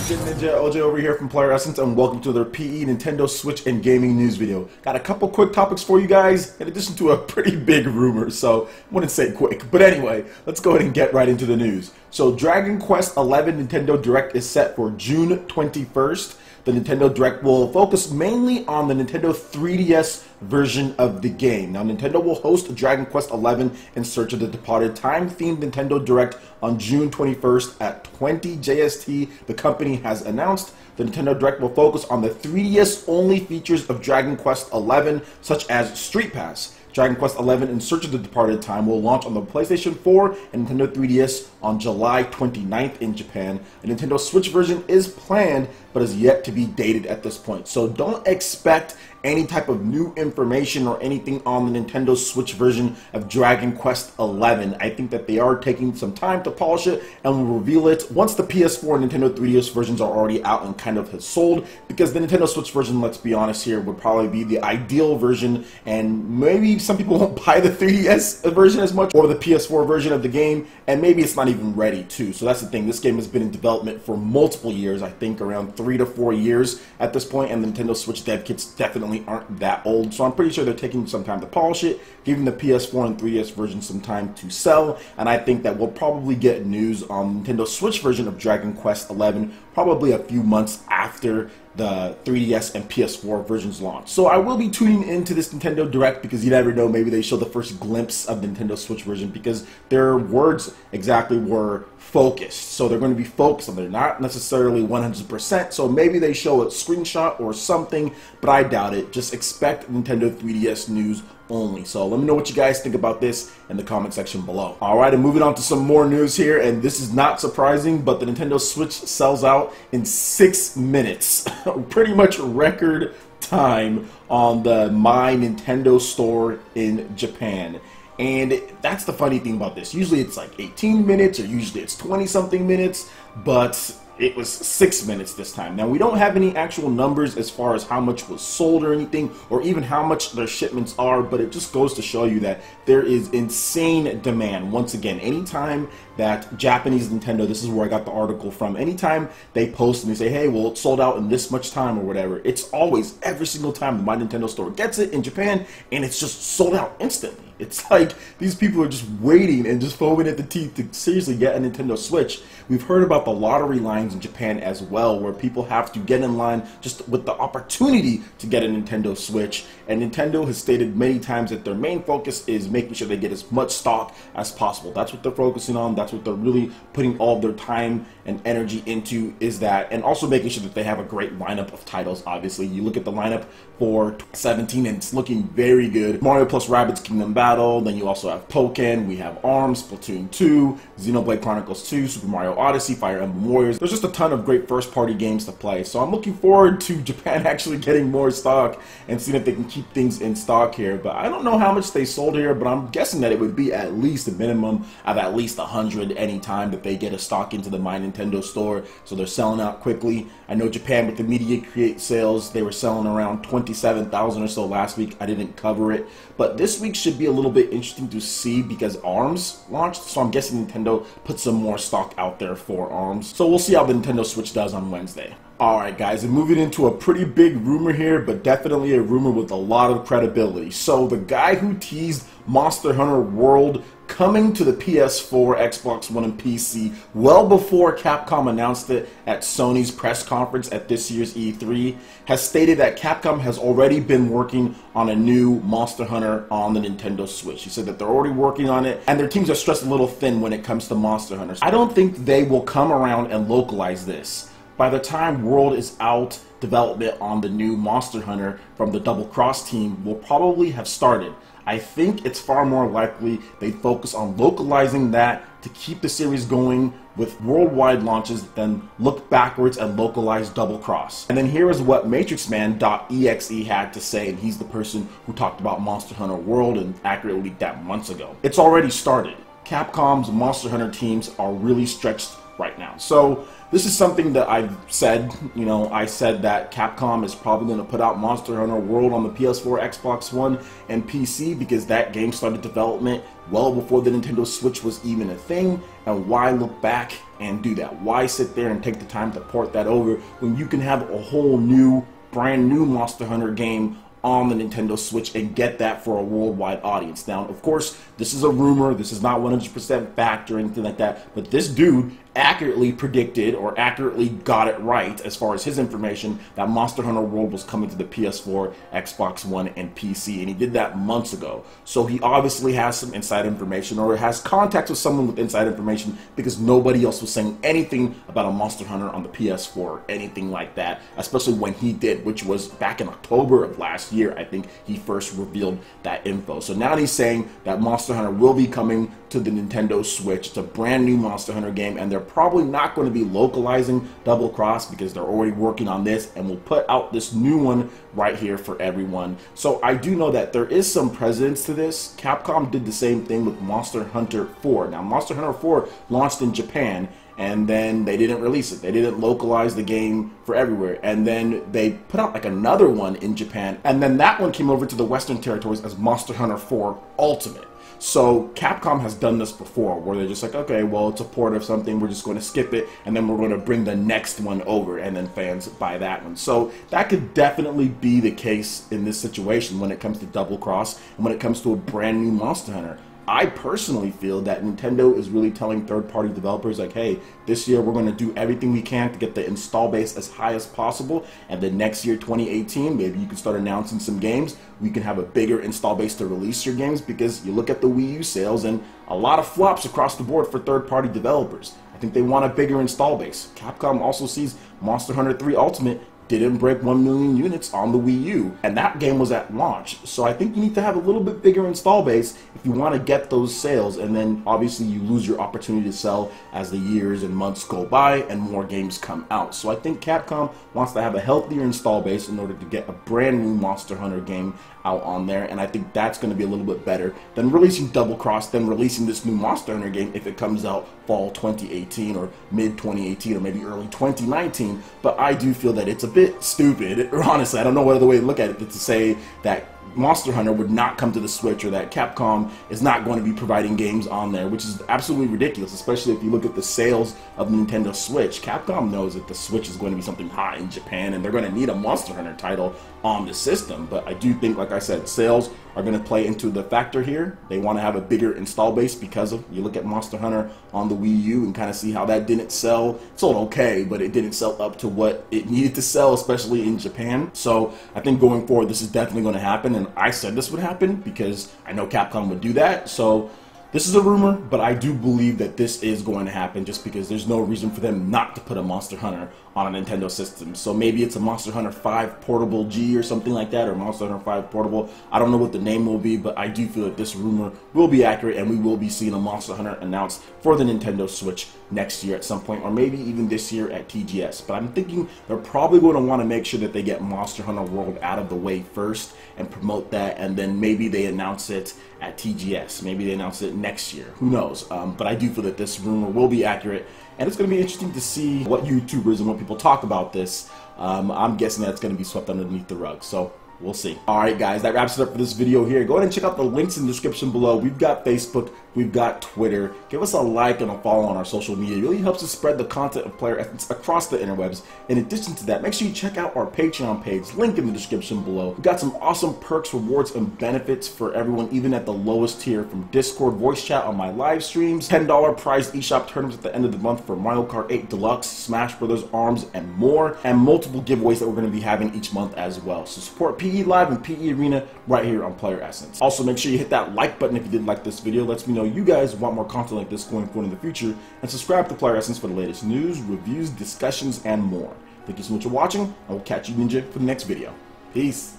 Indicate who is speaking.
Speaker 1: Ninja OJ over here from PlayerEssence, and welcome to their PE, Nintendo Switch, and gaming news video. Got a couple quick topics for you guys, in addition to a pretty big rumor, so I wouldn't say quick. But anyway, let's go ahead and get right into the news. So Dragon Quest XI Nintendo Direct is set for June 21st. The Nintendo Direct will focus mainly on the Nintendo 3DS version of the game. Now, Nintendo will host Dragon Quest XI in Search of the Departed time-themed Nintendo Direct on June 21st at 20 JST. The company has announced the Nintendo Direct will focus on the 3DS-only features of Dragon Quest XI, such as Street Pass. Dragon Quest XI in Search of the Departed Time will launch on the PlayStation 4 and Nintendo 3DS on July 29th in Japan. A Nintendo Switch version is planned, but is yet to be dated at this point. So don't expect any type of new information or anything on the Nintendo Switch version of Dragon Quest XI. I think that they are taking some time to polish it and will reveal it once the PS4 and Nintendo 3DS versions are already out and kind of has sold, because the Nintendo Switch version, let's be honest here, would probably be the ideal version, and maybe some people won't buy the 3DS version as much or the PS4 version of the game, and maybe it's not even ready too. So that's the thing, this game has been in development for multiple years, I think around 3 to 4 years at this point, and the Nintendo Switch dev kits definitely aren't that old, so I'm pretty sure they're taking some time to polish it, giving the PS4 and 3DS version some time to sell, and I think that we'll probably get news on Nintendo Switch version of Dragon Quest XI probably a few months after the 3DS and PS4 versions launch. So I will be tuning into this Nintendo Direct, because you never know, maybe they show the first glimpse of the Nintendo Switch version, because their words exactly were focused. So they're going to be focused on it, not necessarily 100%. So maybe they show a screenshot or something, but I doubt it. Just expect Nintendo 3DS news only. So let me know what you guys think about this in the comment section below. Alright, and moving on to some more news here, and this is not surprising, but the Nintendo Switch sells out in 6 minutes. Pretty much record time on the My Nintendo store in Japan. And that's the funny thing about this. Usually it's like 18 minutes, or usually it's 20 something minutes, but it was 6 minutes this time. Now, we don't have any actual numbers as far as how much was sold or anything, or even how much their shipments are, but it just goes to show you that there is insane demand. Once again, anytime that Japanese Nintendo, this is where I got the article from, anytime they post and they say, hey, well, it's sold out in this much time or whatever, it's always, every single time the My Nintendo store gets it in Japan, and it's just sold out instantly. It's like these people are just waiting and just foaming at the teeth to seriously get a Nintendo Switch. We've heard about the lottery lines in Japan as well, where people have to get in line just with the opportunity to get a Nintendo Switch. And Nintendo has stated many times that their main focus is making sure they get as much stock as possible. That's what they're focusing on. That's what they're really putting all of their time and energy into, is that, and also making sure that they have a great lineup of titles. Obviously, you look at the lineup for 17 and it's looking very good. Mario plus Rabbids Kingdom Battle, then you also have Pokken, we have ARMS, Splatoon 2, Xenoblade Chronicles 2, Super Mario Odyssey, Fire Emblem Warriors. There's just a ton of great first-party games to play, so I'm looking forward to Japan actually getting more stock and seeing if they can keep things in stock here. But I don't know how much they sold here, but I'm guessing that it would be at least a minimum of at least 100 anytime that they get a stock into the My Nintendo store, so they're selling out quickly. I know Japan, with the Media Create sales, they were selling around 27,000 or so last week. I didn't cover it, but this week should be a little bit interesting to see, because ARMS launched, so I'm guessing Nintendo put some more stock out there for ARMS. So we'll see how the Nintendo Switch does on Wednesday. Alright guys, and moving into a pretty big rumor here, but definitely a rumor with a lot of credibility. So the guy who teased Monster Hunter World coming to the PS4, Xbox One, and PC well before Capcom announced it at Sony's press conference at this year's E3, has stated that Capcom has already been working on a new Monster Hunter on the Nintendo Switch. He said that they're already working on it, and their teams are stretched a little thin when it comes to Monster Hunters. I don't think they will come around and localize this. By the time World is out, development on the new Monster Hunter from the Double Cross team will probably have started. I think it's far more likely they focus on localizing that to keep the series going with worldwide launches than look backwards and localize Double Cross. And then here is what MatrixMan.exe had to say, and he's the person who talked about Monster Hunter World and accurately leaked that months ago. It's already started. Capcom's Monster Hunter teams are really stretched right now. So this is something that I've said. You know, I said that Capcom is probably going to put out Monster Hunter World on the PS4, Xbox One, and PC, because that game started development well before the Nintendo Switch was even a thing. And why look back and do that? Why sit there and take the time to port that over when you can have a whole new, brand new Monster Hunter game on the Nintendo Switch and get that for a worldwide audience? Now, of course, this is a rumor. This is not 100% fact or anything like that, but this dude accurately predicted or accurately got it right as far as his information that Monster Hunter World was coming to the PS4, Xbox One, and PC, and he did that months ago. So he obviously has some inside information, or has contacts with someone with inside information, because nobody else was saying anything about a Monster Hunter on the PS4 or anything like that, especially when he did, which was back in October of last year. I think he first revealed that info. So now he's saying that Monster Hunter will be coming to the Nintendo Switch. It's a brand new Monster Hunter game, and they're probably not going to be localizing Double Cross because they're already working on this, and we'll put out this new one right here for everyone. So I do know that there is some precedence to this. Capcom did the same thing with Monster Hunter 4. Now, Monster Hunter 4 launched in Japan, and then they didn't release it. They didn't localize the game for everywhere. And then they put out like another one in Japan, and then that one came over to the Western territories as Monster Hunter 4 Ultimate. So Capcom has done this before, where they're just like, okay, well, it's a port of something, we're just going to skip it, and then we're going to bring the next one over, and then fans buy that one. So that could definitely be the case in this situation when it comes to Double Cross, and when it comes to a brand new Monster Hunter. I personally feel that Nintendo is really telling third-party developers, like, hey, this year we're going to do everything we can to get the install base as high as possible, and then next year, 2018, maybe you can start announcing some games. We can have a bigger install base to release your games, because you look at the Wii U sales and a lot of flops across the board for third-party developers. I think they want a bigger install base. Capcom also sees Monster Hunter 3 Ultimate didn't break 1 million units on the Wii U, and that game was at launch. So I think you need to have a little bit bigger install base if you want to get those sales, and then obviously you lose your opportunity to sell as the years and months go by and more games come out. So I think Capcom wants to have a healthier install base in order to get a brand new Monster Hunter game out on there, and I think that's going to be a little bit better than releasing Double Cross, then releasing this new Monster Hunter game if it comes out fall 2018 or mid 2018 or maybe early 2019. But I do feel that it's a bit stupid, honestly. I don't know what other way to look at it than to say that Monster Hunter would not come to the Switch, or that Capcom is not going to be providing games on there, which is absolutely ridiculous, especially if you look at the sales of the Nintendo Switch. Capcom knows that the Switch is going to be something hot in Japan, and they're going to need a Monster Hunter title on the system. But I do think, like I said, sales are going to play into the factor here. They want to have a bigger install base, because of, you look at Monster Hunter on the Wii U and kind of see how that didn't sell. It sold okay, but it didn't sell up to what it needed to sell, especially in Japan. So I think going forward, this is definitely going to happen, and I said this would happen because I know Capcom would do that. So this is a rumor, but I do believe that this is going to happen, just because there's no reason for them not to put a Monster Hunter on a Nintendo system. So maybe it's a Monster Hunter 5 Portable G or something like that, or Monster Hunter 5 Portable. I don't know what the name will be, but I do feel that this rumor will be accurate, and we will be seeing a Monster Hunter announced for the Nintendo Switch next year at some point, or maybe even this year at TGS. But I'm thinking they're probably going to want to make sure that they get Monster Hunter World out of the way first and promote that, and then maybe they announce it at TGS. Maybe they announce it next year. Who knows? But I do feel that this rumor will be accurate, and it's going to be interesting to see what YouTubers and what people talk about this. I'm guessing that it's going to be swept underneath the rug. So we'll see. Alright guys, that wraps it up for this video here. Go ahead and check out the links in the description below. We've got Facebook, we've got Twitter. Give us a like and a follow on our social media. It really helps us spread the content of PlayerEssence across the interwebs. In addition to that, make sure you check out our Patreon page, link in the description below. We've got some awesome perks, rewards, and benefits for everyone, even at the lowest tier, from Discord voice chat on my live streams, $10 prize eShop tournaments at the end of the month for Mario Kart 8 Deluxe, Smash Brothers, ARMS, and more, and multiple giveaways that we're going to be having each month as well. So support PE Live and PE Arena right here on PlayerEssence. Also, make sure you hit that like button if you did like this video. Lets me know you guys want more content like this going forward in the future, and subscribe to PlayerEssence for the latest news, reviews, discussions, and more. Thank you so much for watching, and we'll catch you ninja for the next video. Peace.